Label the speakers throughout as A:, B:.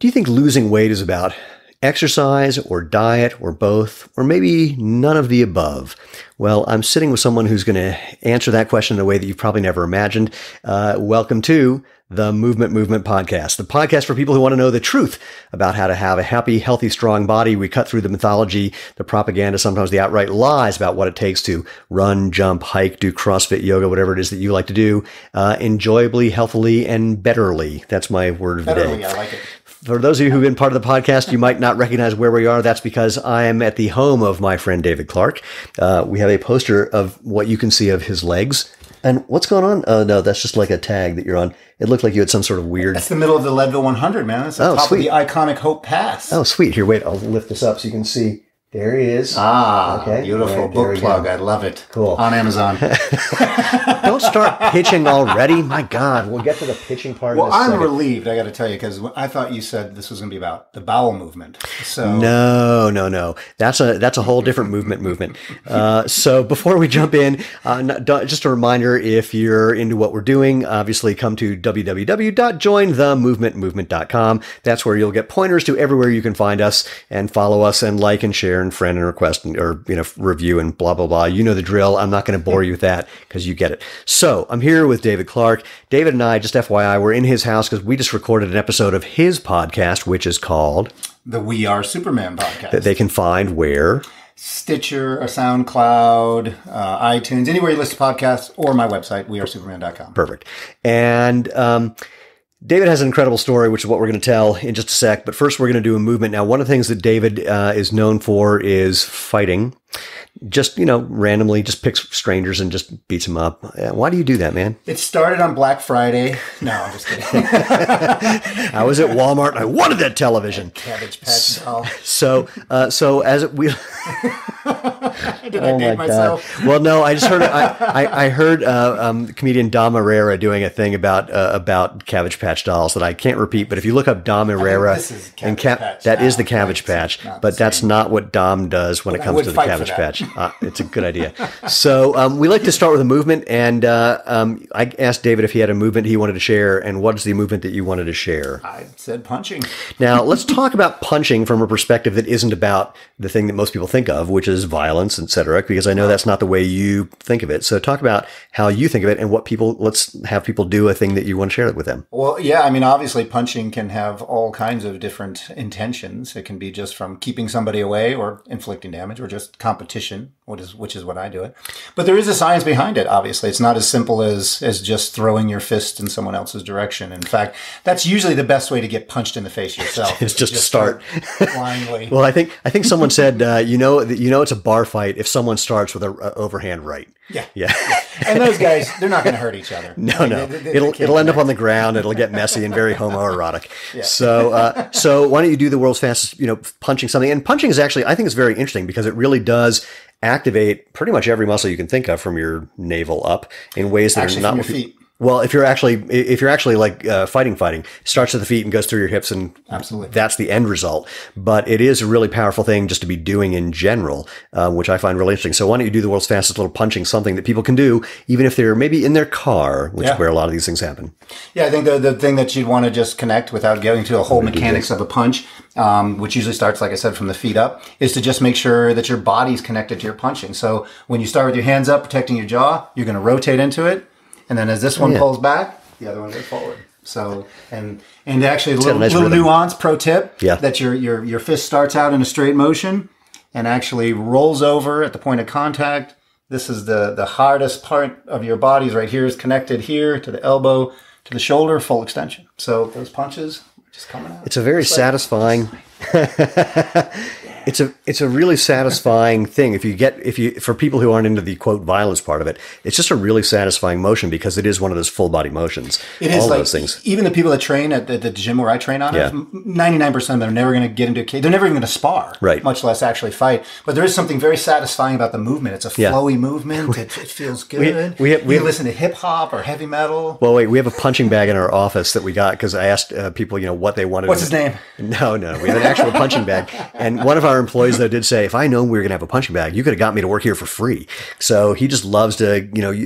A: Do you think losing weight is about exercise or diet or both, or maybe none of the above? Well, I'm sitting with someone who's going to answer that question in a way that you've probably never imagined. Welcome to the Movement Podcast, the podcast for people who want to know the truth about how to have a happy, healthy, strong body. We cut through the mythology, the propaganda, sometimes the outright lies about what it takes to run, jump, hike, do CrossFit, yoga, whatever it is that you like to do, enjoyably, healthily, and betterly. That's my word of the day.
B: Betterly, I like it.
A: For those of you who've been part of the podcast, you might not recognize where we are. That's because I am at the home of my friend David Clark. We have a poster of what you can see of his legs. And what's going on? Oh, no, that's just like a tag that you're on. It looked like you had some sort of weird...
B: That's the middle of the Leadville 100, man. That's the top
A: sweet.
B: of the iconic Hope Pass.
A: Oh, sweet. Here, wait. I'll lift this up so you can see. There he is.
B: Okay. Beautiful
A: right,
B: book plug. I love it.
A: Cool.
B: On Amazon.
A: Don't start pitching already. My God. We'll get to the pitching part in a second.
B: Well, I'm relieved, I got to tell you, because I thought you said this was going to be about the bowel movement. So
A: No. That's a whole different movement. So before we jump in, just a reminder, if you're into what we're doing, obviously come to www.jointhemovementmovement.com. That's where you'll get pointers to everywhere you can find us and follow us and like and share and friend and request or review and blah, blah, blah. You know the drill. I'm not going to bore you with that because you get it. So I'm here with David Clark. David and I, just FYI, we're in his house because we just recorded an episode of his podcast, which is called
B: the We Are Superman podcast.
A: That they can find where?
B: Stitcher, or SoundCloud, iTunes, anywhere you listen to podcasts, or my website, wearesuperman.com.
A: Perfect. And David has an incredible story, which is what we're going to tell in just a sec. But first, we're going to do a movement. Now, one of the things that David is known for is fighting. Just, randomly just picks strangers and just beats them up. Why do you do that, man?
B: It started on Black Friday. No, I'm just kidding.
A: I was at Walmart and I wanted that television.
B: Cabbage Patch doll.
A: So as we...
B: Did I date myself?
A: God. Well, no, I just heard, I heard comedian Dom Herrera doing a thing about Cabbage Patch dolls that I can't repeat, but if you look up Dom Herrera, that is the Cabbage Patch, but that's not what Dom does when it comes to the Cabbage Patch. It's a good idea. So we like to start with a movement, and I asked David if he had a movement he wanted to share, and what is the movement that you wanted to share?
B: I said punching.
A: Now, let's talk about punching from a perspective that isn't about the thing that most people think of, which is violence, etc., because I know that's not the way you think of it. So talk about how you think of it and let's have people do a thing that you want to share with them.
B: Well, yeah, I mean, obviously punching can have all kinds of different intentions. It can be just from keeping somebody away or inflicting damage or just competition, which is what I do it. But there is a science behind it, obviously. It's not as simple as just throwing your fist in someone else's direction. In fact, that's usually the best way to get punched in the face yourself.
A: It's just to start
B: blindly.
A: Well, I think someone said, it's a bar fight if someone starts with an overhand right. Yeah.
B: And those guys, they're not going to hurt each other.
A: No. It'll end up on the ground. It'll get messy and very homoerotic. Yeah. So why don't you do the world's fastest, punching something? And punching is actually, I think it's very interesting because it really does activate pretty much every muscle you can think of from your navel up in ways that are not
B: from your feet.
A: Well, if you're actually like fighting, starts at the feet and goes through your hips, and
B: absolutely,
A: that's the end result. But it is a really powerful thing just to be doing in general, which I find really interesting. So why don't you do the world's fastest little punching, something that people can do, even if they're maybe in their car, which is where a lot of these things happen.
B: Yeah, I think the thing that you'd want to just connect without getting to a whole mechanics of a punch, which usually starts, like I said, from the feet up, is to just make sure that your body's connected to your punching. So when you start with your hands up, protecting your jaw, you're going to rotate into it. And then as this one pulls back, the other one goes forward. So, and actually a little nuance, pro tip, that your fist starts out in a straight motion and actually rolls over at the point of contact. This is the hardest part of your body is right here, is connected here to the elbow, to the shoulder, full extension. So those punches are just coming out.
A: It's a very satisfying... It's a really satisfying thing. For people who aren't into the quote violence part of it, it's just a really satisfying motion because it is one of those full body motions.
B: It is, those things. Even the people that train at the gym where I train on it, 99% of them are never going to get into a cage. They're never even going to spar,
A: right?
B: Much less actually fight. But there is something very satisfying about the movement. It's a flowy movement. It feels good. We listen to hip hop or heavy metal.
A: Well, wait, we have a punching bag in our office that we got because I asked people, what they wanted.
B: What's his name?
A: No, we have an actual punching bag, and one of our employees though did say, if I known we were going to have a punching bag, you could have got me to work here for free. So he just loves to,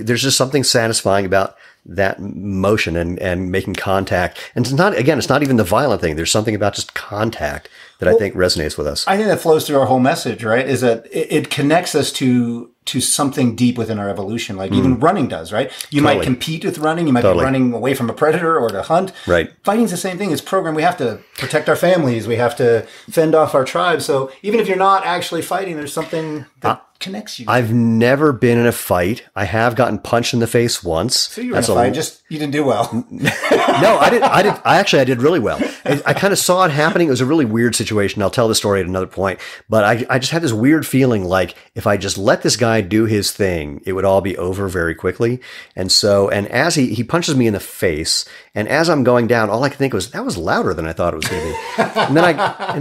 A: there's just something satisfying about that motion and making contact. And it's not even the violent thing. There's something about just contact that I think resonates with us.
B: I think that flows through our whole message, right? Is that it connects us to something deep within our evolution, like even running does, right? You might compete with running. You might be running away from a predator or to hunt.
A: Right.
B: Fighting's the same thing. It's programmed. We have to protect our families. We have to fend off our tribes. So even if you're not actually fighting, there's something that connects you.
A: I've never been in a fight. I have gotten punched in the face once.
B: So you were in a fight, just you didn't do well.
A: No, I did really well. I kind of saw it happening. It was a really weird situation. I'll tell the story at another point. But I just had this weird feeling like if I just let this guy do his thing, it would all be over very quickly. And as he punches me in the face, and as I'm going down, all I could think was, that was louder than I thought it was going to be. And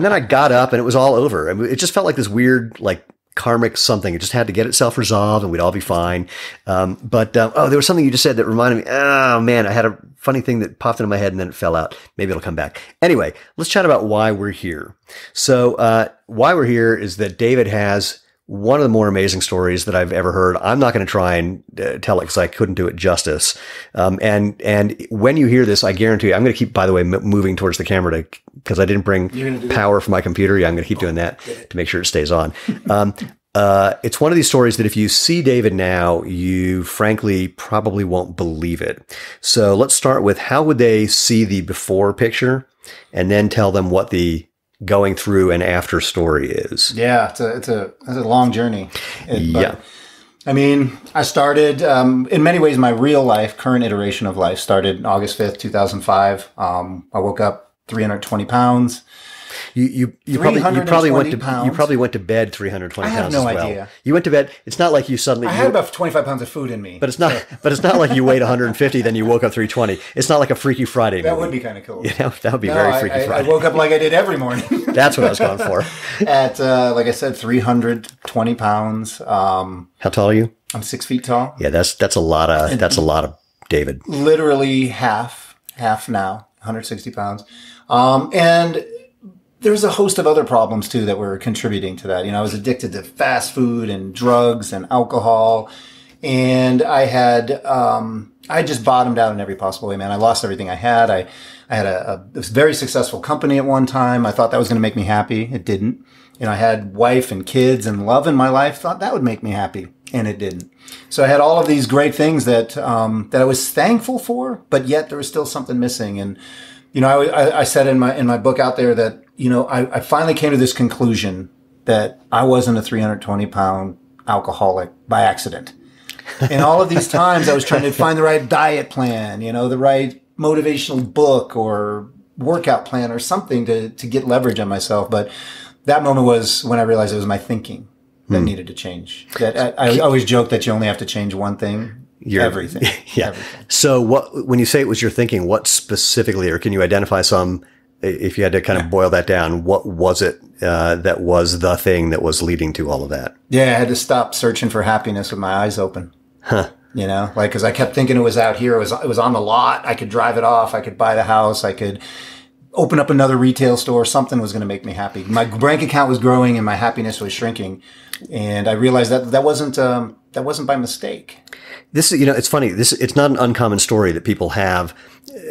A: then I got up and it was all over. It just felt like this weird, like, karmic something. It just had to get itself resolved and we'd all be fine. There was something you just said that reminded me, oh man, I had a funny thing that popped into my head and then it fell out. Maybe it'll come back. Anyway, let's chat about why we're here. So, why we're here is that David has one of the more amazing stories that I've ever heard. I'm not going to try and tell it because I couldn't do it justice. And when you hear this, I guarantee you, I'm going to keep, by the way, moving towards the camera because I didn't bring power for my computer. Yeah, I'm going to keep doing that to make sure it stays on. It's one of these stories that if you see David now, you frankly probably won't believe it. So let's start with, how would they see the before picture and then tell them what the going through and after story is?
B: Yeah, it's a long journey.
A: Yeah.
B: I mean, I started, in many ways, my real life, current iteration of life started August 5th, 2005. I woke up 320 pounds.
A: You probably went to bed 320 pounds.
B: I have no idea.
A: You went to bed. It's not like you suddenly.
B: I had about 25 pounds of food in me.
A: But it's not like you weighed 150, then you woke up 320. It's not like a Freaky Friday movie.
B: That would be kind of cool.
A: That would be very Freaky Friday.
B: I woke up like I did every morning.
A: That's what I was going for.
B: At like I said, 320 pounds.
A: How tall are you?
B: I'm 6 feet tall.
A: Yeah, that's a lot of David.
B: Literally half now, 160 pounds. And there's a host of other problems too that were contributing to that. I was addicted to fast food and drugs and alcohol, and I just bottomed out in every possible way, man. I lost everything I had. I had a very successful company at one time. I thought that was going to make me happy. It didn't. I had wife and kids and love in my life. Thought that would make me happy, and it didn't. So I had all of these great things that I was thankful for, but yet there was still something missing. And I said in my book out there that I finally came to this conclusion that I wasn't a 320-pound alcoholic by accident. And all of these times I was trying to find the right diet plan, the right motivational book or workout plan or something to get leverage on myself. But that moment was when I realized it was my thinking that needed to change. That I always joke that you only have to change one thing. Everything.
A: Yeah. Everything. So when you say it was your thinking, what specifically, or can you identify some, if you had to kind of boil that down, what was it that was the thing that was leading to all of that?
B: Yeah, I had to stop searching for happiness with my eyes open.
A: Huh.
B: Because I kept thinking it was out here. It was on the lot. I could drive it off. I could buy the house. I could open up another retail store. Something was going to make me happy. My bank account was growing and my happiness was shrinking. And I realized that wasn't by mistake.
A: This is, it's funny. It's not an uncommon story that people have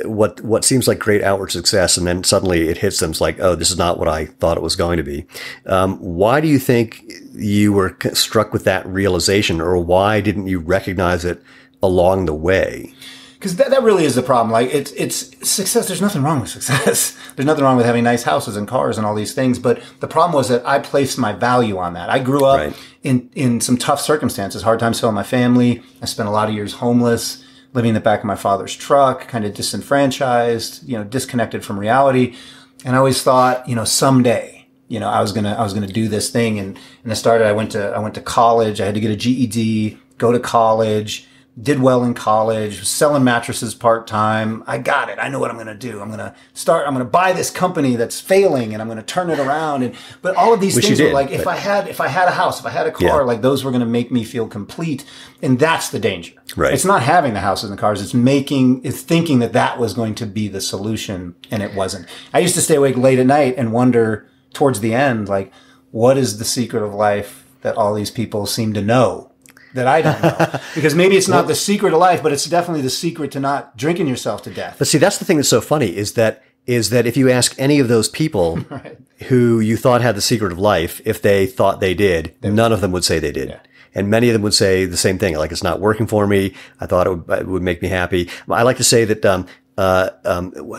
A: what seems like great outward success, and then suddenly it hits them. It's like, oh, this is not what I thought it was going to be. Why do you think you were struck with that realization, or why didn't you recognize it along the way?
B: Because that really is the problem. Like it's success. There's nothing wrong with success. There's nothing wrong with having nice houses and cars and all these things. But the problem was that I placed my value on that. I grew up in some tough circumstances, hard times filling my family. I spent a lot of years homeless, living in the back of my father's truck, kind of disenfranchised, disconnected from reality. And I always thought, someday, I was gonna do this thing. And I started. I went to college. I had to get a GED, go to college. Did well in college, was selling mattresses part-time. I got it. I know what I'm going to do. I'm going to buy this company that's failing and I'm going to turn it around. But all of these things were like, if I had a house, if I had a car, like those were going to make me feel complete. And that's the danger.
A: Right.
B: It's not having the houses and the cars. It's thinking that was going to be the solution. And it wasn't. I used to stay awake late at night and wonder towards the end, like, what is the secret of life that all these people seem to know? that I don't know. Because maybe it's not the secret of life, but it's definitely the secret to not drinking yourself to death.
A: But see, that's the thing that's so funny is that if you ask any of those people
B: Right.
A: who you thought had the secret of life, if they thought they did, none of them would say they did.
B: Yeah.
A: And many of them would say the same thing, like, it's not working for me. I thought it would make me happy. I like to say that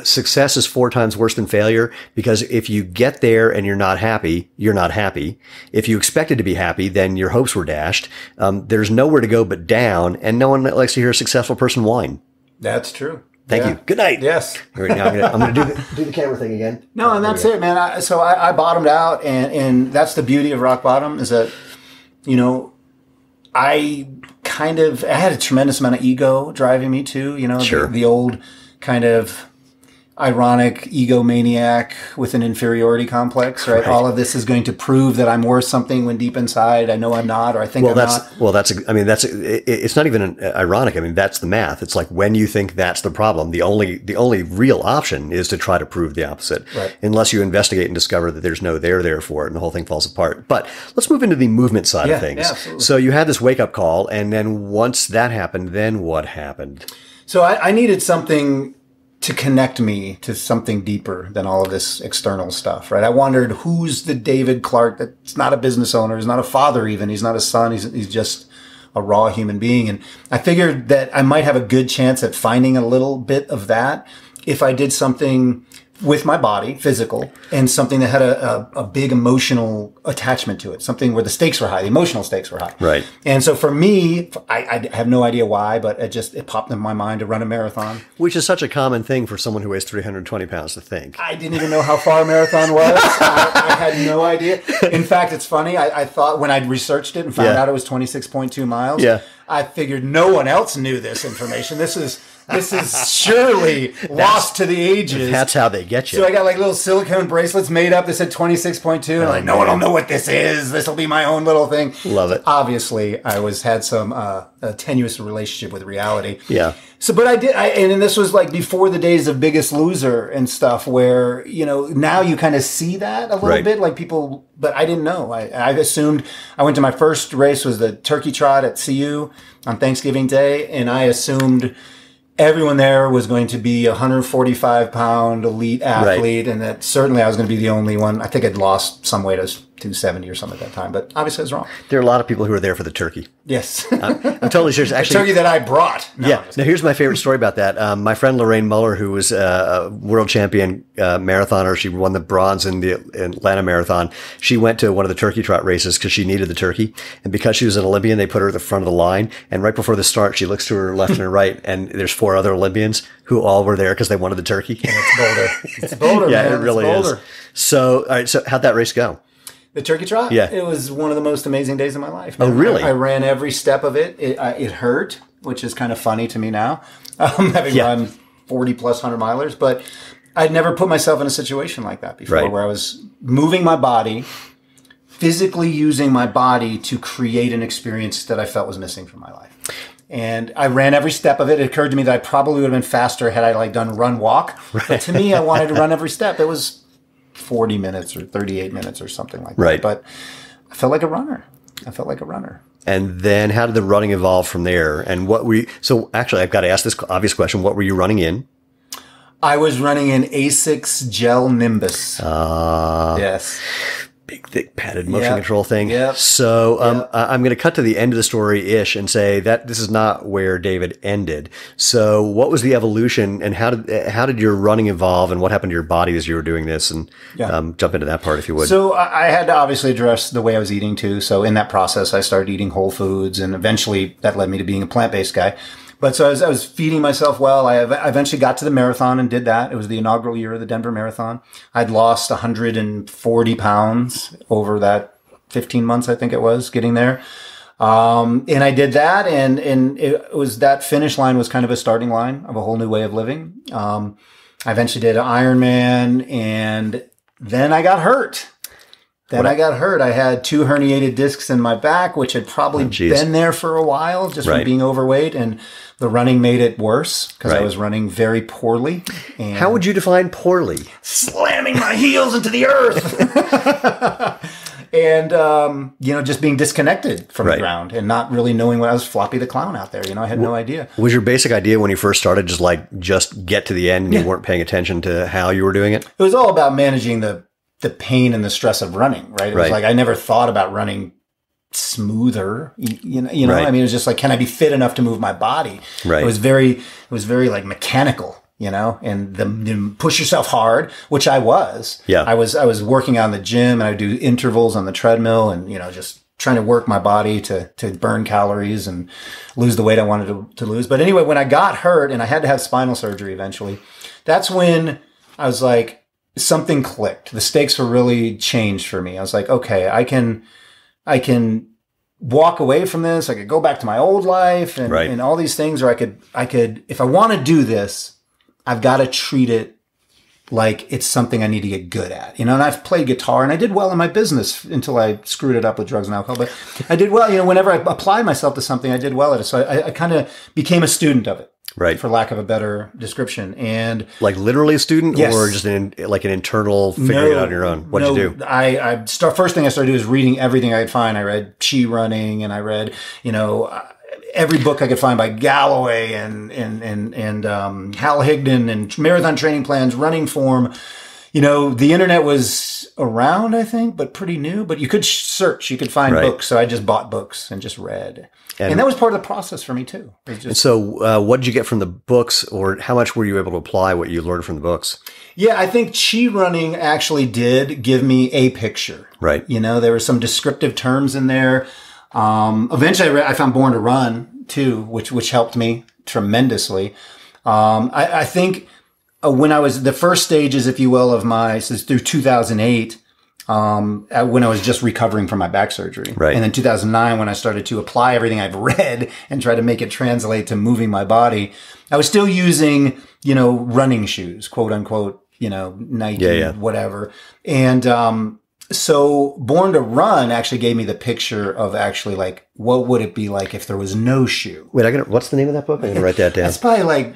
A: success is 4 times worse than failure, because if you get there and you're not happy, you're not happy. If you expected to be happy, then your hopes were dashed. There's nowhere to go but down, and no one likes to hear a successful person whine.
B: That's true.
A: Thank you. Good night.
B: Yes.
A: All right, now I'm going to do the camera thing again.
B: No, and that's it, man. I bottomed out, and that's the beauty of rock bottom is that, you know, I had a tremendous amount of ego driving me too, you know,
A: Sure.
B: the old kind of ironic egomaniac with an inferiority complex, right? All of this is going to prove that I'm worth something when deep inside I know I'm not, or I think I'm not.
A: It's not even ironic. I mean, that's the math. It's like, when you think that's the problem, the only real option is to try to prove the opposite.
B: Right.
A: Unless you investigate and discover that there's no there for it, and the whole thing falls apart. But let's move into the movement side of things.
B: Yeah, absolutely.
A: So you had this wake up call, and then once that happened, then what happened?
B: So I needed something to connect me to something deeper than all of this external stuff, right? I wondered, who's the David Clark that's not a business owner, he's not a father even, he's not a son, he's just a raw human being. And I figured that I might have a good chance at finding a little bit of that if I did something with my body, physical, and something that had a big emotional attachment to it, something where the stakes were high, the emotional stakes were high.
A: Right.
B: And so for me, I have no idea why, but it popped in my mind to run a marathon.
A: Which is such a common thing for someone who weighs 320 pounds to think.
B: I didn't even know how far a marathon was. I had no idea. In fact, it's funny. I thought when I researched it and found out it was 26.2 miles, I figured no one else knew this information. This is surely lost to the ages.
A: That's how they get you.
B: So I got like little silicone bracelets made up that said 26.2, and I'm like, no one will know what this is. This will be my own little thing.
A: Love it.
B: Obviously, I had some a tenuous relationship with reality.
A: Yeah.
B: So, but and this was like before the days of Biggest Loser and stuff, where, you know, now you kind of see that a little bit, like people, but I didn't know. I assumed. I went to my first race, was the Turkey Trot at CU on Thanksgiving Day, and I assumed everyone there was going to be a 145-pound elite athlete, and that certainly I was going to be the only one. I think I'd lost some weight. I was 270 or something at that time, but obviously I was wrong.
A: There are a lot of people who are there for the turkey.
B: Yes.
A: I'm totally serious. Actually,
B: the turkey that I brought. No,
A: yeah. Now, here's my favorite story about that. My friend Lorraine Muller, who was a world champion marathoner, she won the bronze in the Atlanta Marathon. She went to one of the turkey trot races because she needed the turkey. And because she was an Olympian, they put her at the front of the line. And right before the start, she looks to her left and her right, and there's 4 other Olympians who all were there because they wanted the turkey.
B: And it's Boulder. It's Boulder,
A: yeah,
B: man.
A: It really is. So, all right. So how'd that race go?
B: The Turkey Trot?
A: Yeah.
B: It was one of the most amazing days of my life. Man.
A: Oh, really?
B: I ran every step of it. It hurt, which is kind of funny to me now, having run 40-plus 100-milers. But I'd never put myself in a situation like that before, where I was moving my body, physically using my body to create an experience that I felt was missing from my life. And I ran every step of it. It occurred to me that I probably would have been faster had I done run walk. Right. But to me, I wanted to run every step. It was 40 minutes or 38 minutes or something like that.
A: Right.
B: But I felt like a runner.
A: And then how did the running evolve from there? And so actually I've got to ask this obvious question. What were you running in?
B: I was running an Asics Gel Nimbus. Yes.
A: Big, thick, padded motion control thing.
B: Yep.
A: So I'm going to cut to the end of the story-ish and say that this is not where David ended. So what was the evolution, and how did your running evolve, and what happened to your body as you were doing this? And jump into that part if you would.
B: So I had to obviously address the way I was eating too. So in that process, I started eating whole foods, and eventually that led me to being a plant-based guy. But so I was feeding myself well. I eventually got to the marathon and did that. It was the inaugural year of the Denver Marathon. I'd lost 140 pounds over that 15 months, I think it was, getting there. And I did that, and it was that finish line was kind of a starting line of a whole new way of living. I eventually did an Ironman, and then I got hurt. I had 2 herniated discs in my back, which had probably been there for a while, just from being overweight, and the running made it worse because I was running very poorly. And
A: how would you define poorly?
B: Slamming my heels into the earth. and just being disconnected from the ground and not really knowing what I was. Floppy the Clown out there. I had no idea.
A: Was your basic idea when you first started just get to the end and you weren't paying attention to how you were doing it?
B: It was all about managing the pain and the stress of running, right? It was like I never thought about running smoother, I mean, it was just like, can I be fit enough to move my body?
A: Right.
B: It was very like mechanical, and the push yourself hard, which I was.
A: Yeah.
B: I was working out in the gym, and I would do intervals on the treadmill, and just trying to work my body to burn calories and lose the weight I wanted to lose. But anyway, when I got hurt and I had to have spinal surgery eventually, that's when I was like, something clicked. The stakes were really changed for me. I was like, okay, I can walk away from this. I could go back to my old life and all these things, or I could, if I want to do this, I've got to treat it like it's something I need to get good at, and I've played guitar and I did well in my business until I screwed it up with drugs and alcohol, but I did well, whenever I applied myself to something, I did well at it. So I kind of became a student of it.
A: Right.
B: For lack of a better description. And
A: like literally a student,
B: yes.
A: Or just an internal figuring it out on your own? What did you do?
B: First thing I started doing was reading everything I could find. I read Chi Running, and I read, every book I could find by Galloway and Hal Higdon, and marathon training plans, running form. The internet was around, I think, but pretty new, but you could search, you could find books. So I just bought books and just read. And that was part of the process for me too.
A: And so what did you get from the books, or how much were you able to apply what you learned from the books?
B: Yeah, I think Chi Running actually did give me a picture.
A: Right.
B: There were some descriptive terms in there. Eventually I found Born to Run too, which helped me tremendously. I think when I was the first stages, if you will, of through 2008, when I was just recovering from my back surgery.
A: Right.
B: And then 2009, when I started to apply everything I've read and try to make it translate to moving my body, I was still using, running shoes, quote unquote, Nike, whatever. And, so Born to Run actually gave me the picture of actually like, what would it be like if there was no shoe?
A: Wait, what's the name of that book? I'm going to write that down.
B: It's probably like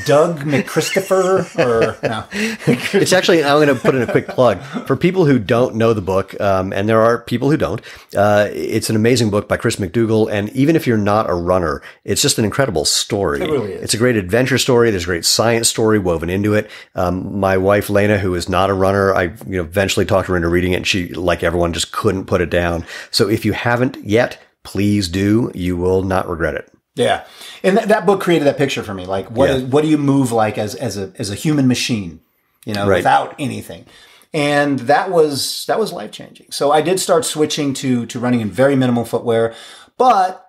B: Doug McChristopher or no.
A: It's actually, I'm going to put in a quick plug for people who don't know the book. And there are people who don't, it's an amazing book by Chris McDougall. And even if you're not a runner, it's just an incredible story.
B: It really is.
A: It's a great adventure story. There's a great science story woven into it. My wife, Lena, who is not a runner, I eventually talked her into reading it, and she, like everyone, just couldn't put it down. So if you haven't yet, please do. You will not regret it.
B: Yeah. And that book created that picture for me. Like, what do you move like as a human machine, without anything? And that was life changing. So I did start switching to running in very minimal footwear, but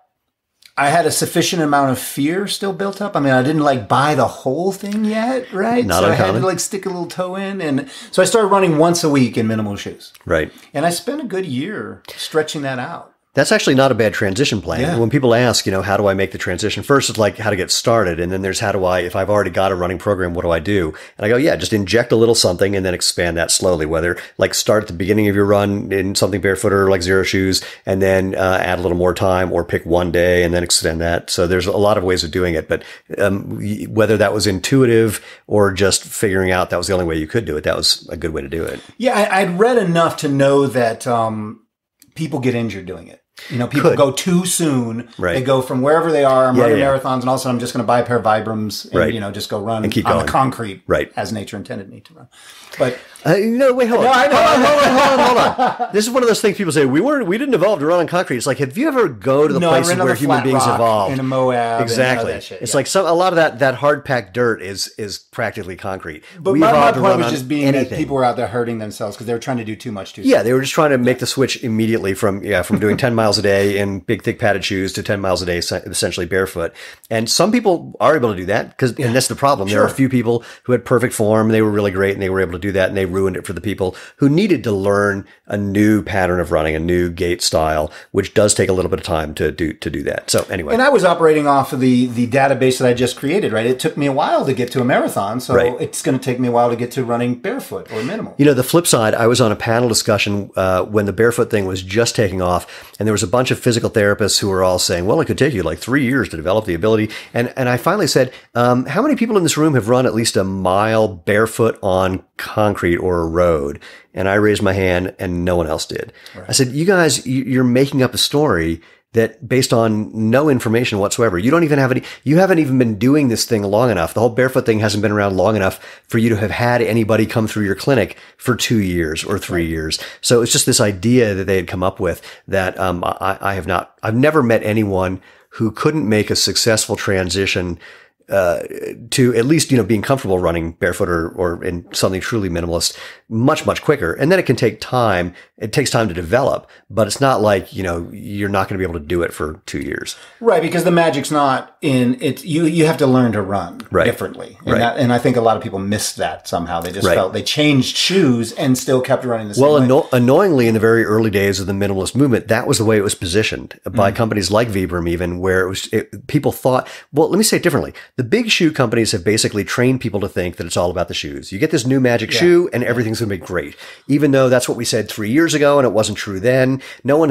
B: I had a sufficient amount of fear still built up. I mean, I didn't buy the whole thing yet, right?
A: Not
B: so
A: uncommon.
B: I had to stick a little toe in. And so I started running once a week in minimal shoes.
A: Right.
B: And I spent a good year stretching that out.
A: That's actually not a bad transition plan.
B: Yeah.
A: When people ask, how do I make the transition? First, it's like how to get started. And then there's if I've already got a running program, what do I do? And I go, just inject a little something and then expand that slowly, whether start at the beginning of your run in something barefoot or like zero shoes, and then add a little more time, or pick one day and then extend that. So there's a lot of ways of doing it. But whether that was intuitive or just figuring out that was the only way you could do it, that was a good way to do it.
B: Yeah, I'd read enough to know that people get injured doing it. People go too soon.
A: Right.
B: They go from wherever they are. I'm running marathons, and all of a sudden I'm just going to buy a pair of Vibrams and, just go run
A: and keep
B: on
A: going.
B: the concrete
A: as
B: nature intended me to run. But
A: wait, hold on.
B: No, I know.
A: Hold on. This is one of those things people say, we didn't evolve to run on concrete. It's like, have you ever go to the places where human beings evolved?
B: In Moab.
A: Exactly.
B: And that shit,
A: it's like a lot of that hard packed dirt is practically concrete.
B: But my point was just being that people were out there hurting themselves because they were trying to do too much too soon.
A: Yeah, they were just trying to make the switch immediately from doing 10 miles a day in big, thick padded shoes to 10 miles a day, essentially barefoot. And some people are able to do that and that's the problem. There are a few people who had perfect form. They were really great and they were able to do that, and they ruined it for the people who needed to learn a new pattern of running, a new gait style, which does take a little bit of time to do that. So anyway.
B: And I was operating off of the database that I just created, right? It took me a while to get to a marathon, so it's going to take me a while to get to running barefoot or minimal.
A: The flip side, I was on a panel discussion when the barefoot thing was just taking off, and there was a bunch of physical therapists who were all saying, well, it could take you like 3 years to develop the ability. And I finally said, how many people in this room have run at least a mile barefoot on concrete or a road? And I raised my hand and no one else did. Right. I said, you guys, you're making up a story that based on no information whatsoever. You don't even have any, you haven't even been doing this thing long enough. The whole barefoot thing hasn't been around long enough for you to have had anybody come through your clinic for 2 years or 3 years. So it's just this idea that they had come up with that, I've never met anyone who couldn't make a successful transition to at least, being comfortable running barefoot or in something truly minimalist much, much quicker. And then it can take time. It takes time to develop, but it's not like, you're not going to be able to do it for 2 years.
B: Right. Because the magic's not in it. You have to learn to run differently. And, and I think a lot of people missed that somehow. They just felt they changed shoes and still kept running the same way. Well,
A: annoyingly, in the very early days of the minimalist movement, that was the way it was positioned by companies like Vibram, even where people thought, well, let me say it differently. The big shoe companies have basically trained people to think that it's all about the shoes. You get this new magic shoe and everything's going to be great. Even though that's what we said 3 years ago and it wasn't true then. No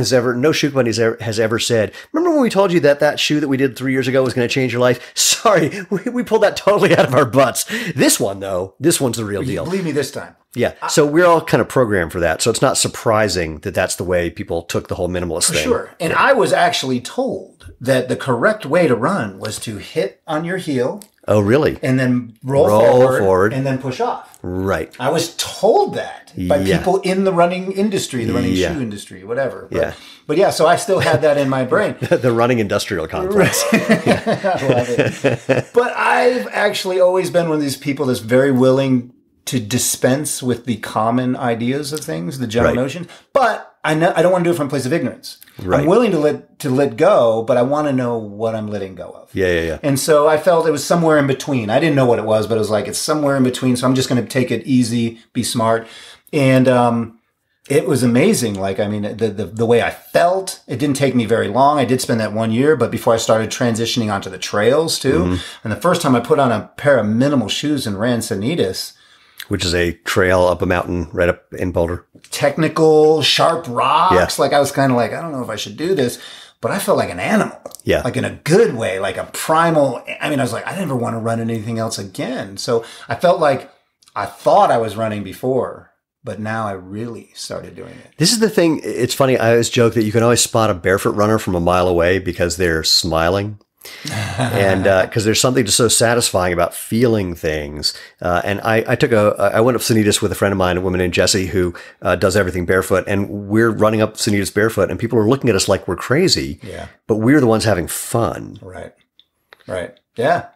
A: shoe company has ever said, remember when we told you that shoe that we did 3 years ago was going to change your life? Sorry, we pulled that totally out of our butts. This one, though, this one's the real deal.
B: Believe me this time.
A: Yeah. So we're all kind of programmed for that. So it's not surprising that that's the way people took the whole minimalist thing.
B: Sure. And I was actually told that the correct way to run was to hit on your heel.
A: Oh, really?
B: And then roll forward and then push off.
A: Right.
B: I was told that by people in the running industry, the running shoe industry, whatever. But yeah, so I still had that in my brain.
A: The running industrial complex.
B: I love it. But I've actually always been one of these people that's very willing to dispense with the common ideas of things, the general notion. But I don't want to do it from a place of ignorance. Right. I'm willing to let go, but I want to know what I'm letting go of.
A: Yeah.
B: And so I felt it was somewhere in between. I didn't know what it was, but it was like, it's somewhere in between. So I'm just going to take it easy, be smart. And it was amazing. Like, I mean, the way I felt, it didn't take me very long. I did spend that 1 year, but before I started transitioning onto the trails too. And the first time I put on a pair of minimal shoes and ran Sanitas,
A: which is a trail up a mountain right up in Boulder.
B: Technical, sharp rocks. Like I was kind of like, I don't know if I should do this, but I felt like an animal. Yeah. Like in a good way, like a primal. I mean, I was like, I never want to run anything else again. So I felt like I thought I was running before, but now I really started doing it.
A: This is the thing. It's funny. I always joke that you can always spot a barefoot runner from a mile away because they're smiling. And because there's something just so satisfying about feeling things. And I went up Sanitas with a friend of mine, a woman named Jessie, who does everything barefoot. And we're running up Sanitas barefoot, and people are looking at us like we're crazy. Yeah. But we're the ones having fun.
B: Right. Yeah.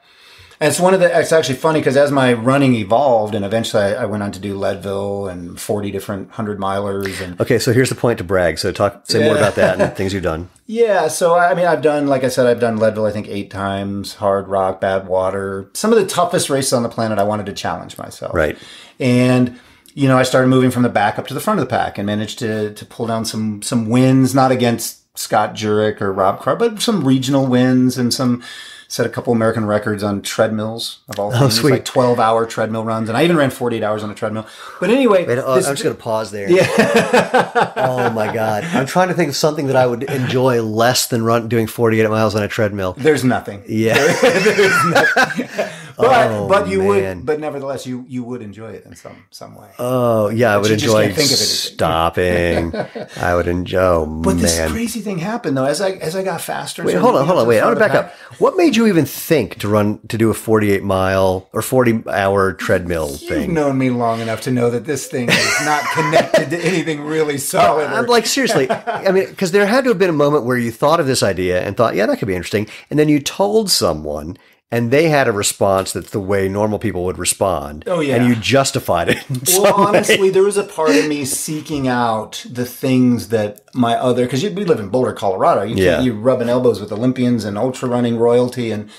B: And it's actually funny because as my running evolved and eventually I went on to do Leadville and 40 different 100-milers. And
A: okay, so here's the point to brag. So say more about that and things you've done.
B: Yeah, so I mean, I've done Leadville, I think 8 times, Hard Rock, Badwater. Some of the toughest races on the planet, I wanted to challenge myself.
A: Right.
B: And, I started moving from the back up to the front of the pack and managed to pull down some wins, not against Scott Jurek or Rob Carr, but some regional wins and set a couple American records on treadmills of all things. Oh, sweet. Like 12-hour treadmill runs. And I even ran 48 hours on a treadmill. But anyway.
A: Wait, I'm just going to pause there. Yeah. Oh, my God. I'm trying to think of something that I would enjoy less than doing 48 miles on a treadmill.
B: There's nothing.
A: Yeah.
B: There's nothing. But nevertheless, you would enjoy it in some way.
A: Oh, yeah. I would enjoy stopping. I would enjoy,
B: But this crazy thing happened, though. As I got faster.
A: Wait, hold on. Wait, I want to back up. What made you even think to do a 48-mile or 40-hour treadmill thing?
B: You've known me long enough to know that this thing is not connected to anything really solid.
A: I'm like, seriously. I mean, because there had to have been a moment where you thought of this idea and thought, yeah, that could be interesting. And then you told someone and they had a response that's the way normal people would respond. Oh, yeah. And you justified it.
B: Well, honestly, there was a part of me seeking out the things that because we live in Boulder, Colorado. You're rubbing elbows with Olympians and ultra running royalty. And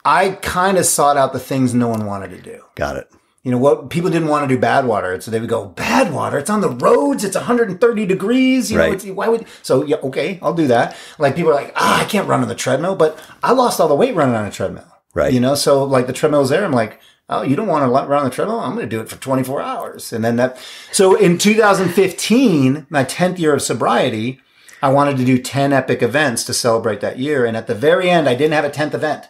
B: I kind of sought out the things no one wanted to do.
A: Got it.
B: What people didn't want to do Badwater. So they would go, Badwater, it's on the roads. It's 130 degrees. Okay, I'll do that. Like people are like, I can't run on the treadmill, but I lost all the weight running on a treadmill.
A: Right.
B: So like the treadmill's there. I'm like, oh, you don't want to run on the treadmill? I'm going to do it for 24 hours. And then so in 2015, my 10th year of sobriety, I wanted to do 10 epic events to celebrate that year. And at the very end, I didn't have a 10th event.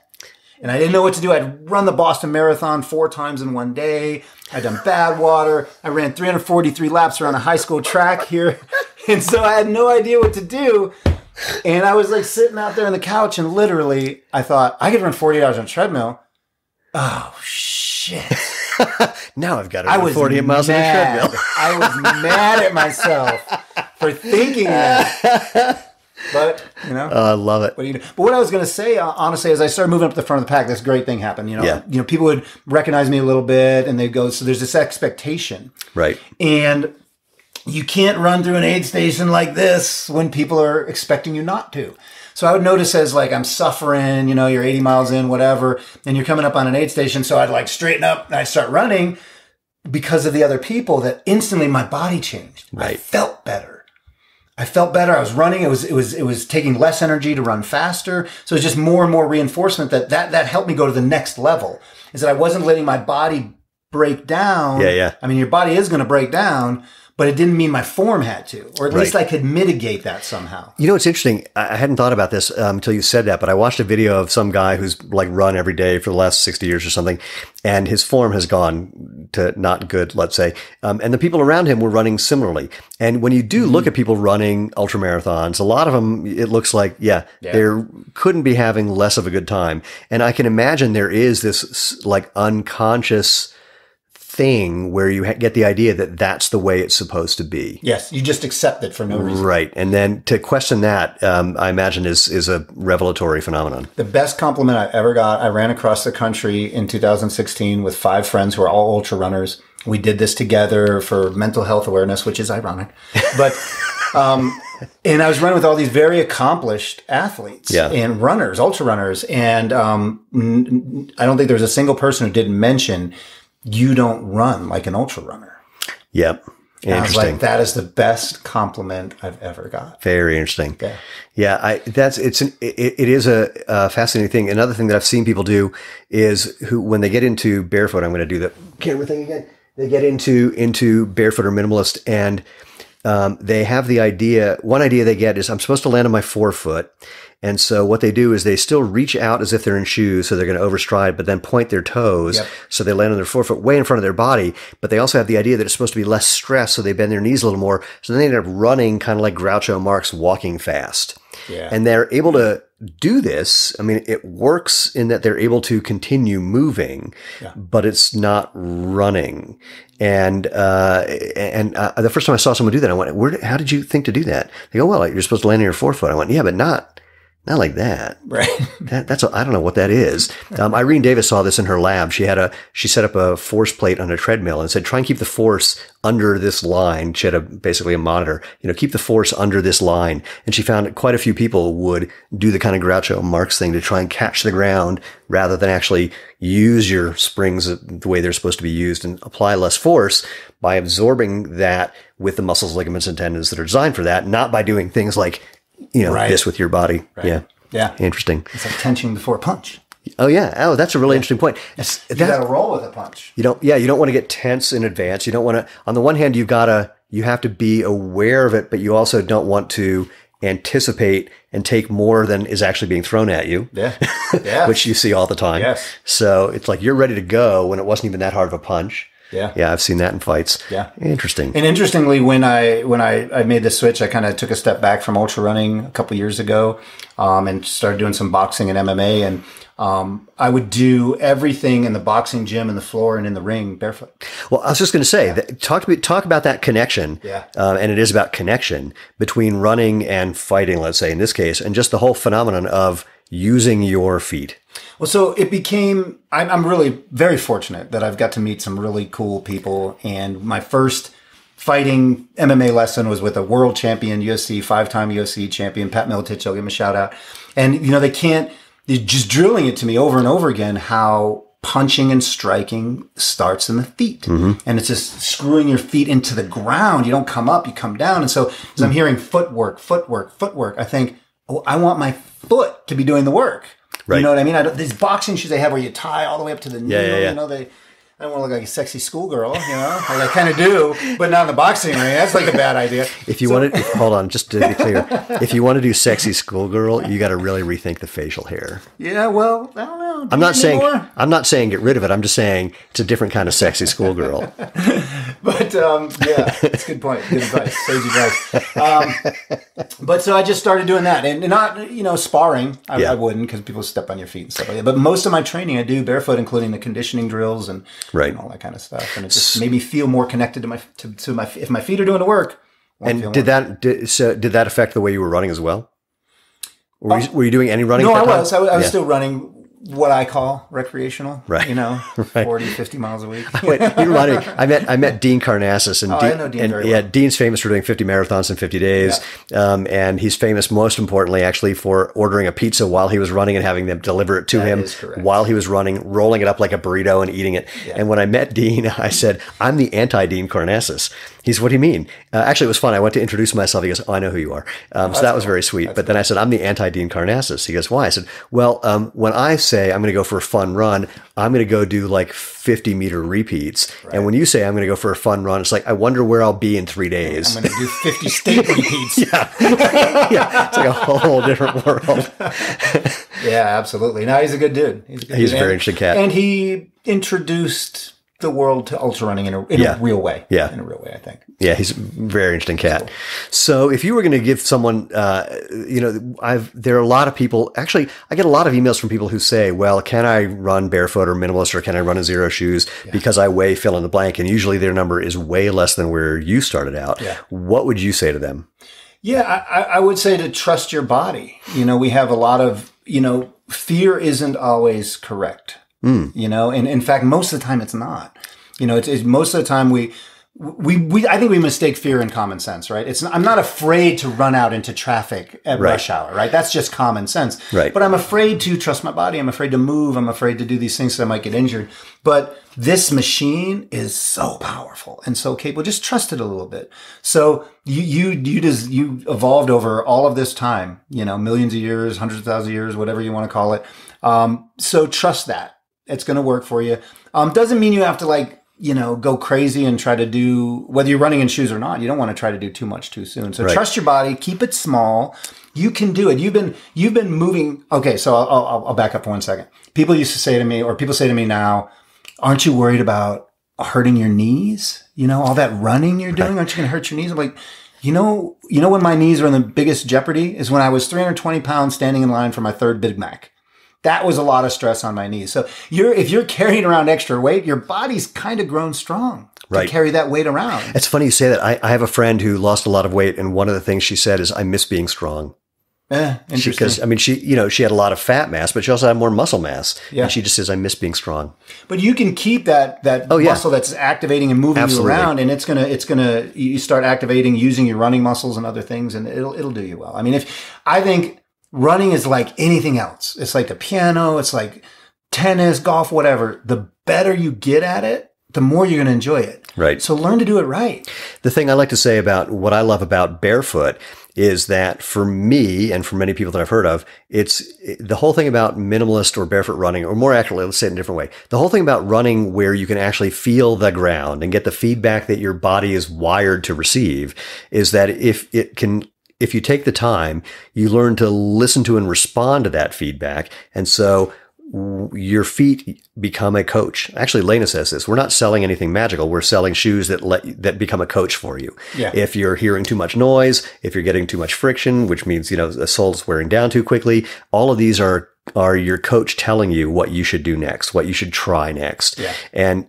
B: And I didn't know what to do. I'd run the Boston Marathon 4 times in one day. I'd done Badwater. I ran 343 laps around a high school track here. And so I had no idea what to do. And I was like sitting out there on the couch and literally I thought, I could run 40 hours on a treadmill. Oh, shit.
A: Now I've got to run 48 miles on a treadmill.
B: I was mad at myself for thinking that. But, you know.
A: I love it.
B: What do you do? But what I was going to say, honestly, as I started moving up to the front of the pack, this great thing happened. You know, people would recognize me a little bit and they'd go, so there's this expectation.
A: Right.
B: And you can't run through an aid station like this when people are expecting you not to. So I would notice as like I'm suffering, you know, you're 80 miles in, whatever, and you're coming up on an aid station. So I'd like straighten up and I start running because of the other people that instantly my body changed.
A: Right.
B: I felt better. I was running. It was taking less energy to run faster. So it's just more and more reinforcement that helped me go to the next level, is that I wasn't letting my body break down.
A: Yeah.
B: I mean, your body is going to break down, but it didn't mean my form had to, or at least I could mitigate that somehow.
A: You know, it's interesting. I hadn't thought about this until you said that, but I watched a video of some guy who's like run every day for the last 60 years or something, and his form has gone to not good, let's say. And the people around him were running similarly. And when you do look at people running ultramarathons, a lot of them, it looks like, they couldn't be having less of a good time. And I can imagine there is this like unconscious thing where you get the idea that that's the way it's supposed to be.
B: Yes, you just accept it for no reason.
A: Right. And then to question that, I imagine is a revelatory phenomenon.
B: The best compliment I ever got, I ran across the country in 2016 with 5 friends who are all ultra runners. We did this together for mental health awareness, which is ironic. But and I was running with all these very accomplished athletes and runners, ultra runners. And I don't think there was a single person who didn't mention, you don't run like an ultra runner.
A: Yep.
B: And I was like, that is the best compliment I've ever got.
A: Very interesting.
B: Yeah.
A: It is a fascinating thing. Another thing that I've seen people do is when they get into barefoot, I'm going to do the camera thing again. They get into barefoot or minimalist, and they have the idea. One idea they get is I'm supposed to land on my forefoot. And so what they do is they still reach out as if they're in shoes, so they're going to overstride, but then point their toes. So they land on their forefoot way in front of their body. But they also have the idea that it's supposed to be less stress, so they bend their knees a little more. So then they end up running kind of like Groucho Marx walking fast. And they're able to do this. I mean, it works in that they're able to continue moving, but it's not running. And the first time I saw someone do that, I went, how did you think to do that? They go, well, you're supposed to land on your forefoot. I went, yeah, but not like that.
B: Right.
A: I don't know what that is. Irene Davis saw this in her lab. She set up a force plate on a treadmill and said, try and keep the force under this line. She had basically a monitor, keep the force under this line. And she found that quite a few people would do the kind of Groucho Marx thing to try and catch the ground rather than actually use your springs the way they're supposed to be used and apply less force by absorbing that with the muscles, ligaments, and tendons that are designed for that, not by doing things like this with your body.
B: Right. Yeah.
A: Interesting.
B: It's like tension before a punch.
A: Oh, yeah. Oh, that's a really interesting point.
B: You got to roll with a punch.
A: You don't want to get tense in advance. You don't want to, on the one hand, you have to be aware of it, but you also don't want to anticipate and take more than is actually being thrown at you. Yeah. Which you see all the time.
B: Yes.
A: So it's like you're ready to go when it wasn't even that hard of a punch.
B: Yeah.
A: Yeah, I've seen that in fights.
B: Yeah.
A: Interesting.
B: And interestingly, when I made the switch, I kind of took a step back from ultra running a couple years ago, and started doing some boxing and MMA. And I would do everything in the boxing gym, in the floor, and in the ring barefoot.
A: Well, I was just going to say, talk about that connection.
B: Yeah. And
A: it is about connection between running and fighting, let's say, in this case, and just the whole phenomenon of using your feet.
B: Well, so it became, I'm really very fortunate that I've got to meet some really cool people. And my first fighting MMA lesson was with a world champion, UFC, 5-time UFC champion, Pat Miletich. I'll give him a shout out. And, they're just drilling it to me over and over again, how punching and striking starts in the feet. Mm-hmm. And it's just screwing your feet into the ground. You don't come up, you come down. And so as I'm hearing footwork, I think, I want my foot to be doing the work. Right. You know what I mean? These boxing shoes they have where you tie all the way up to the knee.
A: Yeah.
B: I don't want to look like a sexy schoolgirl, like I kind of do, but not in the boxing ring. That's like a bad idea.
A: If you want to, hold on, just to be clear, if you want to do sexy schoolgirl, you got to really rethink the facial hair.
B: Yeah, well, I don't know.
A: I'm not saying get rid of it. I'm just saying it's a different kind of sexy schoolgirl.
B: But yeah, that's a good point. Good advice. Sage advice. But so I just started doing that, and not sparring. I wouldn't, because people step on your feet and stuff like that. But most of my training I do barefoot, including the conditioning drills and all that kind of stuff. And it just made me feel more connected to my if my feet are doing the work.
A: And did that affect the way you were running as well? Were you doing any running?
B: No, I was still running what I call recreational,
A: right?
B: 40, 50 miles a week.
A: Wait, you're running. I met Dean Karnassus, and
B: I know Dean very well.
A: Dean's famous for doing 50 marathons in 50 days, and he's famous most importantly actually for ordering a pizza while he was running and having them deliver it to him while he was running, rolling it up like a burrito and eating it. Yeah. And when I met Dean, I said, "I'm the anti-Dean Karnassus." He's, "What do you mean?" Actually, it was fun. I went to introduce myself. He goes, "Oh, I know who you are." So that was very sweet. But then I said, "I'm the anti-Dean Karnassus." He goes, "Why?" I said, "Well, when I say I'm going to go for a fun run, I'm going to go do like 50-meter repeats. Right. And when you say I'm going to go for a fun run, it's like, I wonder where I'll be in 3 days.
B: I'm going to do 50 state repeats."
A: Yeah, it's like a whole different world.
B: Yeah, absolutely. No, he's a good dude.
A: He's a very interesting cat.
B: And he introduced the world to ultra running in a real way.
A: Yeah.
B: In a real way, I think.
A: Yeah, he's a very interesting cat.
B: Cool.
A: So if you were going to give someone, there are a lot of people, actually, I get a lot of emails from people who say, well, can I run barefoot or minimalist, or can I run in zero shoes because I weigh fill in the blank? And usually their number is way less than where you started out. Yeah. What would you say to them?
B: Yeah, I would say to trust your body. We have a lot of, fear isn't always correct. And in fact, most of the time it's not. It's most of the time I think we mistake fear and common sense, right? I'm not afraid to run out into traffic at rush hour, right? That's just common sense.
A: Right.
B: But I'm afraid to trust my body. I'm afraid to move. I'm afraid to do these things that I might get injured. But this machine is so powerful and so capable. Just trust it a little bit. So you evolved over all of this time, millions of years, hundreds of thousands of years, whatever you want to call it. So trust that. It's going to work for you. Doesn't mean you have to go crazy and try to do, whether you're running in shoes or not, you don't want to try to do too much too soon. So trust your body, keep it small. You can do it. You've been moving. Okay. So I'll back up for 1 second. People used to say to me, or people say to me now, aren't you worried about hurting your knees? All that running you're doing, aren't you going to hurt your knees? I'm like, when my knees are in the biggest jeopardy is when I was 320 pounds standing in line for my third Big Mac. That was a lot of stress on my knees. So if you're carrying around extra weight, your body's kind of grown strong to carry that weight around.
A: It's funny you say that. I have a friend who lost a lot of weight, and one of the things she said is, "I miss being strong."
B: Interesting.
A: Because she had a lot of fat mass, but she also had more muscle mass. Yeah. And she just says, "I miss being strong."
B: But you can keep that muscle that's activating and moving you around, and it's gonna you start activating using your running muscles and other things, and it'll do you well. I think running is like anything else. It's like the piano. It's like tennis, golf, whatever. The better you get at it, the more you're going to enjoy it.
A: Right.
B: So learn to do it right.
A: The thing I like to say about what I love about barefoot is that for me and for many people that I've heard of, it's the whole thing about minimalist or barefoot running, or more accurately, let's say it in a different way. The whole thing about running where you can actually feel the ground and get the feedback that your body is wired to receive is that if you take the time, you learn to listen to and respond to that feedback. And so your feet become a coach. Actually, Lena says this. We're not selling anything magical. We're selling shoes that become a coach for you. Yeah. If you're hearing too much noise, if you're getting too much friction, which means, the sole's wearing down too quickly, all of these are your coach telling you what you should do next, what you should try next. Yeah.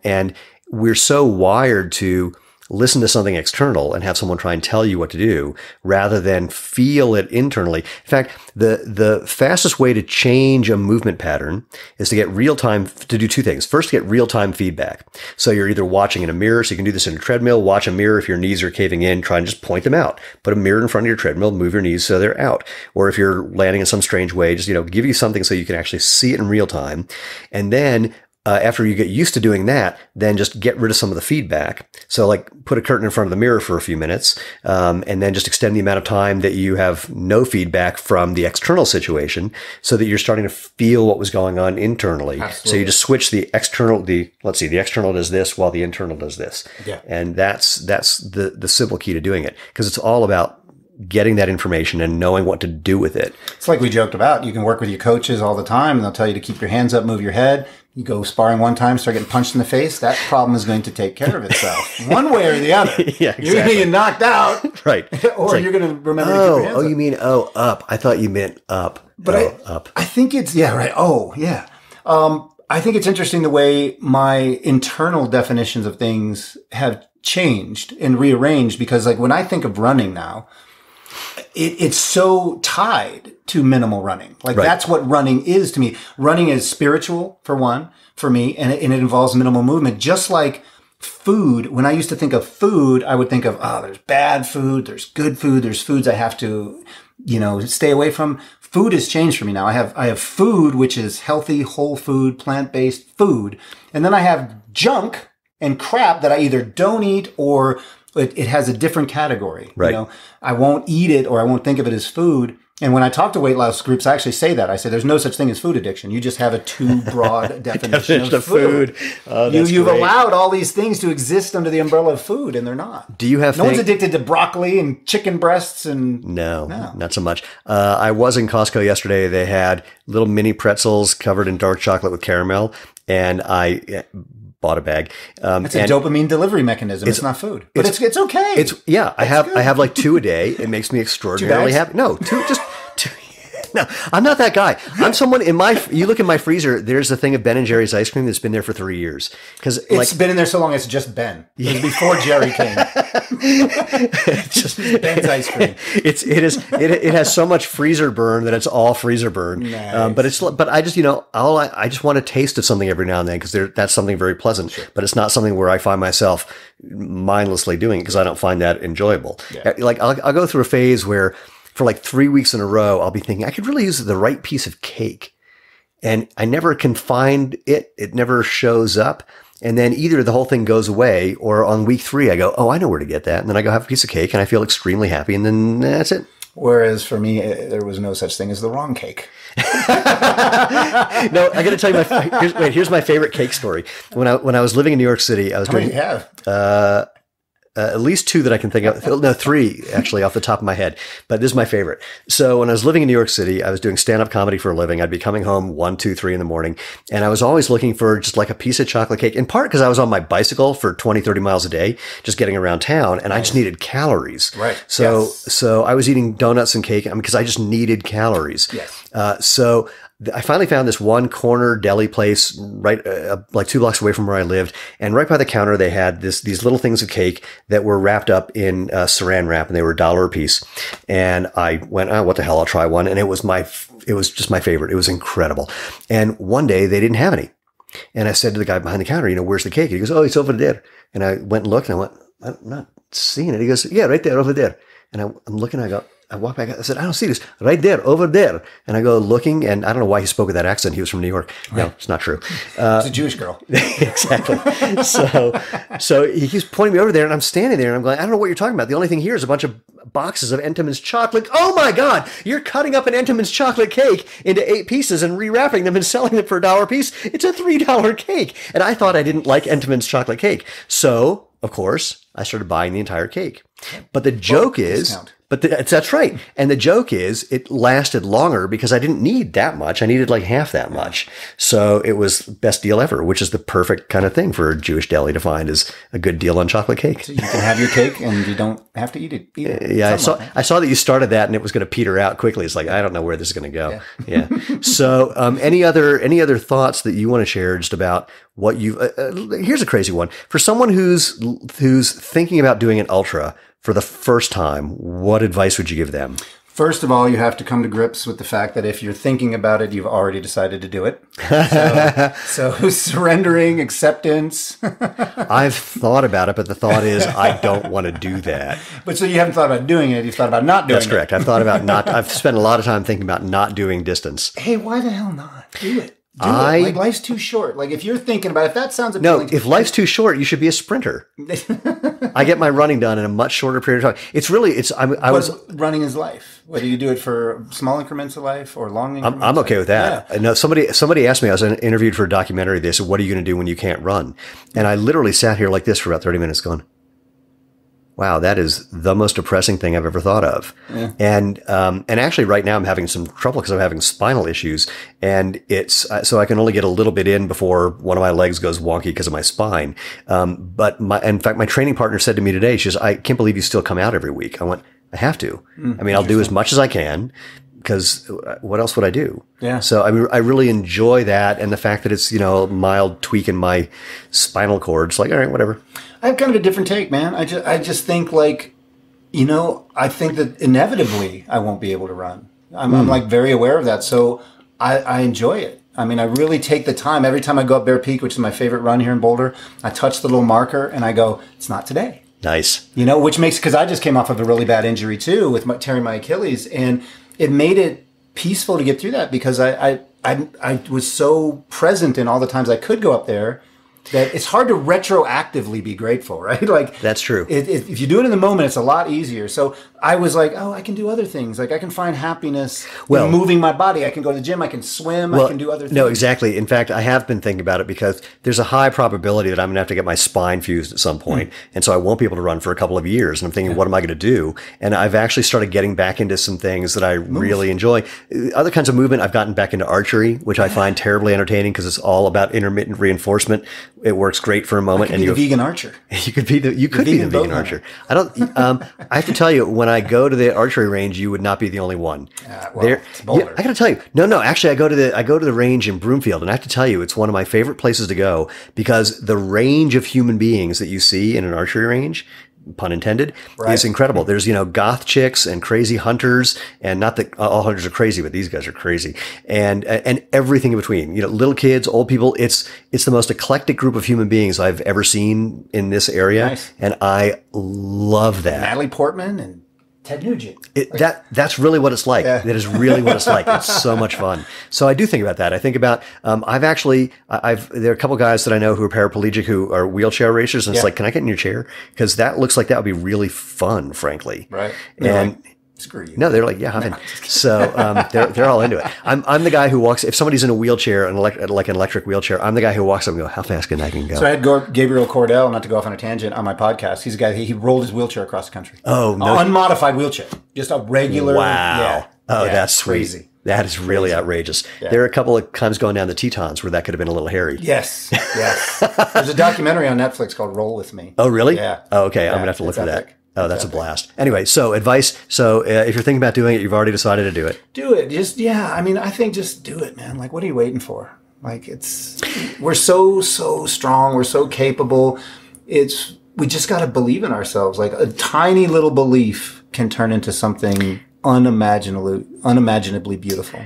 A: And we're so wired to listen to something external and have someone try and tell you what to do rather than feel it internally. In fact, the fastest way to change a movement pattern is to do two things. First, to get real-time feedback. So you're either watching in a mirror, so you can do this in a treadmill, watch a mirror if your knees are caving in, try and just point them out. Put a mirror in front of your treadmill, move your knees so they're out. Or if you're landing in some strange way, just, give you something so you can actually see it in real time. And then after you get used to doing that, then just get rid of some of the feedback. So like put a curtain in front of the mirror for a few minutes, and then just extend the amount of time that you have no feedback from the external situation so that you're starting to feel what was going on internally.
B: Absolutely.
A: So you just switch the external, the external does this while the internal does this.
B: Yeah.
A: And that's the simple key to doing it, because it's all about getting that information and knowing what to do with it.
B: It's like we joked about. You can work with your coaches all the time, and they'll tell you to keep your hands up, move your head. You go sparring one time, start getting punched in the face, that problem is going to take care of itself. One way or the other.
A: Yeah, exactly.
B: You're going to get knocked out.
A: Right.
B: Or
A: like,
B: you're going to remember to keep your hands up.
A: You mean, up. I thought you meant up.
B: But
A: up.
B: I think it's, yeah, right. Oh, yeah. I think it's interesting the way my internal definitions of things have changed and rearranged, because like when I think of running now, it's so tied to minimal running. Like that's what running is to me. Running is spiritual for one, for me, and it involves minimal movement. Just like food, when I used to think of food, I would think of, there's bad food, there's good food, there's foods I have to, stay away from. Food has changed for me now. I have food, which is healthy, whole food, plant-based food. And then I have junk and crap that I either don't eat or it has a different category.
A: Right.
B: I won't eat it or I won't think of it as food. And when I talk to weight loss groups, I actually say that. I say there's no such thing as food addiction. You just have a too broad definition of food.
A: Oh,
B: You've allowed all these things to exist under the umbrella of food, and they're not.
A: Do you have
B: no one's addicted to broccoli and chicken breasts and
A: no, not so much. I was in Costco yesterday. They had little mini pretzels covered in dark chocolate with caramel, and I bought a bag.
B: It's a dopamine delivery mechanism. It's not food, but it's okay.
A: I have like 2 a day. It makes me extraordinarily happy. No, two. No, I'm not that guy. I'm someone you look in my freezer, there's a thing of Ben & Jerry's ice cream that's been there for 3 years. Because
B: it's been in there so long, it's just Ben. It was before Jerry came. It's just Ben's ice cream.
A: It has so much freezer burn that it's all freezer burn.
B: Nice.
A: But I just, I just want a taste of something every now and then, because that's something very pleasant. Sure. But it's not something where I find myself mindlessly doing it, because I don't find that enjoyable. Yeah. Like I'll go through a phase where, for like 3 weeks in a row, I'll be thinking I could really use the right piece of cake. And I never can find it. It never shows up. And then either the whole thing goes away, or on week 3, I go, I know where to get that. And then I go have a piece of cake and I feel extremely happy. And then that's it.
B: Whereas for me, there was no such thing as the wrong cake.
A: No, I got to tell you here's my favorite cake story. When I was living in New York City, I was doing.
B: How many do you have?
A: At least 2 that I can think of. No, 3 actually off the top of my head. But this is my favorite. So when I was living in New York City, I was doing stand-up comedy for a living. I'd be coming home 1, 2, 3 in the morning. And I was always looking for just like a piece of chocolate cake, in part because I was on my bicycle for 20, 30 miles a day, just getting around town. And I just needed calories.
B: Right.
A: So I was eating donuts and cake because I just needed calories.
B: Yes.
A: So I finally found this one corner deli place right like 2 blocks away from where I lived, and right by the counter they had these little things of cake that were wrapped up in saran wrap, and they were $1 a piece. And I went, what the hell? I'll try one, and it was just my favorite. It was incredible. And one day they didn't have any, and I said to the guy behind the counter, where's the cake? And he goes, it's over there. And I went and looked, and I went, I'm not seeing it. He goes, yeah, right there, over there. And I'm looking, I walked back. I said, I don't see this. Right there, over there. And I go looking, and I don't know why he spoke with that accent. He was from New York. Right. No, it's not true.
B: It's a Jewish girl.
A: Exactly. So he keeps pointing me over there, and I'm standing there, and I'm going, I don't know what you're talking about. The only thing here is a bunch of boxes of Entenmann's chocolate. Oh my God, you're cutting up an Entenmann's chocolate cake into 8 pieces and rewrapping them and selling them for $1 a piece. It's a $3 cake. And I thought I didn't like Entenmann's chocolate cake. So, of course, I started buying the entire cake. But the joke is...
B: Discount.
A: That's right. And the joke is it lasted longer because I didn't need that much. I needed like half that much. So it was best deal ever, which is the perfect kind of thing for a Jewish deli to find, is a good deal on chocolate cake.
B: So you can have your cake and you don't have to eat it either.
A: Yeah, I saw that you started that and it was going to peter out quickly. It's like, I don't know where this is going to go. Yeah. So any other thoughts that you want to share just about what you here's a crazy one. For someone who's thinking about doing an ultra for the first time, what advice would you give them?
B: First of all, you have to come to grips with the fact that if you're thinking about it, you've already decided to do it. So surrendering, acceptance.
A: I've thought about it, but the thought is I don't want to do that.
B: But so you haven't thought about doing it, you've thought about not doing it.
A: That's correct. I've spent a lot of time thinking about not doing distance.
B: Hey, why the hell not? Do it. Do it. Like, life's too short. Like, if you're thinking about it, if that sounds appealing.
A: No, if life's too short, you should be a sprinter. I get my running done in a much shorter period of time. It's really,
B: running is life. Whether you do it for small increments of life or long increments.
A: I'm okay with that. Yeah. No, somebody asked me, I was interviewed for a documentary. They said, what are you going to do when you can't run? And I literally sat here like this for about 30 minutes going, wow, that is the most depressing thing I've ever thought of. Yeah. And actually right now I'm having some trouble because I'm having spinal issues, and it's, so I can only get a little bit in before one of my legs goes wonky because of my spine. But in fact, my training partner said to me today, she says, I can't believe you still come out every week. I went, I have to. I mean, I'll do as much as I can, because what else would I do? Yeah. So I really enjoy that, and the fact that it's, a mild tweak in my spinal cord. It's like, all right, whatever.
B: I have kind of a different take, man. I just think like, I think that inevitably I won't be able to run. I'm like very aware of that. So I enjoy it. I mean, I really take the time. Every time I go up Bear Peak, which is my favorite run here in Boulder, I touch the little marker and I go, it's not today.
A: Nice.
B: Which makes, because I just came off of a really bad injury too with tearing my Achilles, and it made it peaceful to get through that because I was so present in all the times I could go up there that it's hard to retroactively be grateful, right? Like,
A: that's true.
B: If you do it in the moment, it's a lot easier. So I was like, oh, I can do other things. Like, I can find happiness in moving my body. I can go to the gym. I can swim. I can do other things.
A: No, exactly. In fact, I have been thinking about it because there's a high probability that I'm going to have to get my spine fused at some point. And so I won't be able to run for a couple of years. And I'm thinking, what am I going to do? And I've actually started getting back into some things that I really enjoy. Other kinds of movement, I've gotten back into archery, which I find terribly entertaining because it's all about intermittent reinforcement. It works great for a moment.
B: And you're a vegan archer.
A: You could be the vegan archer. I have to tell you, when I go to the archery range, you would not be the only one.
B: It's Boulder.
A: I got to tell you, no. Actually, I go to the range in Broomfield, and I have to tell you, it's one of my favorite places to go because the range of human beings that you see in an archery range, pun intended, is incredible. There's, goth chicks and crazy hunters, and not that all hunters are crazy, but these guys are crazy, and everything in between. Little kids, old people. It's the most eclectic group of human beings I've ever seen in this area, and I love that.
B: Natalie Portman and Ted Nugent.
A: That's really what it's like. That is really what it's like. It's so much fun. So I do think about that. I think about, there are a couple guys that I know who are paraplegic who are wheelchair racers. And it's like, can I get in your chair? Because that looks like that would be really fun, frankly.
B: Right.
A: And
B: screw you.
A: No, they're like, yeah, I'm in. So they're all into it. I'm the guy who walks, if somebody's in a wheelchair, like an electric wheelchair, I'm the guy who walks up and go, how fast can I go?
B: So I had Gabriel Cordell, not to go off on a tangent, on my podcast. He's a guy, he rolled his wheelchair across the country.
A: Oh, no.
B: Unmodified wheelchair. Just a regular.
A: Wow.
B: Yeah.
A: Oh, that's sweet.
B: Crazy.
A: That is really outrageous. Yeah. There are a couple of times going down the Tetons where that could have been a little hairy.
B: Yes. There's a documentary on Netflix called Roll With Me.
A: Oh, really?
B: Yeah.
A: Oh, okay. I'm going to have to look for that. Oh, that's a blast. Anyway, so advice. So if you're thinking about doing it, you've already decided to do it.
B: Do it. I think just do it, man. Like, what are you waiting for? Like, we're so strong. We're so capable. We just got to believe in ourselves. Like, a tiny little belief can turn into something unimaginably beautiful.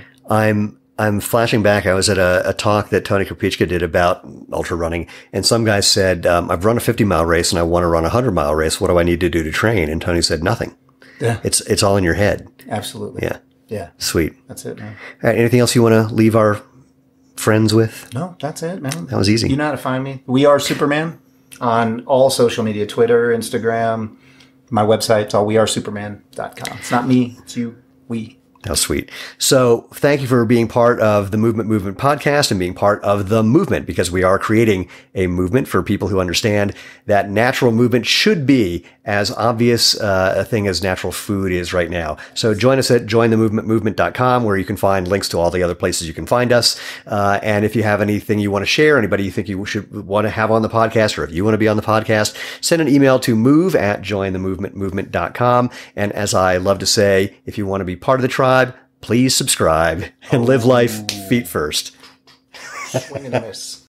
A: I'm flashing back. I was at a talk that Tony Kropitschka did about ultra running, and some guy said, I've run a 50-mile race and I want to run a 100-mile race. What do I need to do to train? And Tony said, nothing. Yeah. It's all in your head.
B: Absolutely.
A: Yeah.
B: Yeah.
A: Sweet.
B: That's it, man.
A: All right, anything else you want to leave our friends with?
B: No, that's it, man.
A: That was easy.
B: You know how to find me. We Are Superman on all social media, Twitter, Instagram. My website's all wearesuperman.com. It's not me, it's you, we.
A: How sweet. So thank you for being part of the Movement podcast and being part of the movement, because we are creating a movement for people who understand that natural movement should be as obvious a thing as natural food is right now. So join us at jointhemovementmovement.com, where you can find links to all the other places you can find us. And if you have anything you want to share, anybody you think you should want to have on the podcast, or if you want to be on the podcast, send an email to move@jointhemovementmovement.com. And as I love to say, if you want to be part of the tribe, please subscribe and live life feet first.
B: Swing and a miss.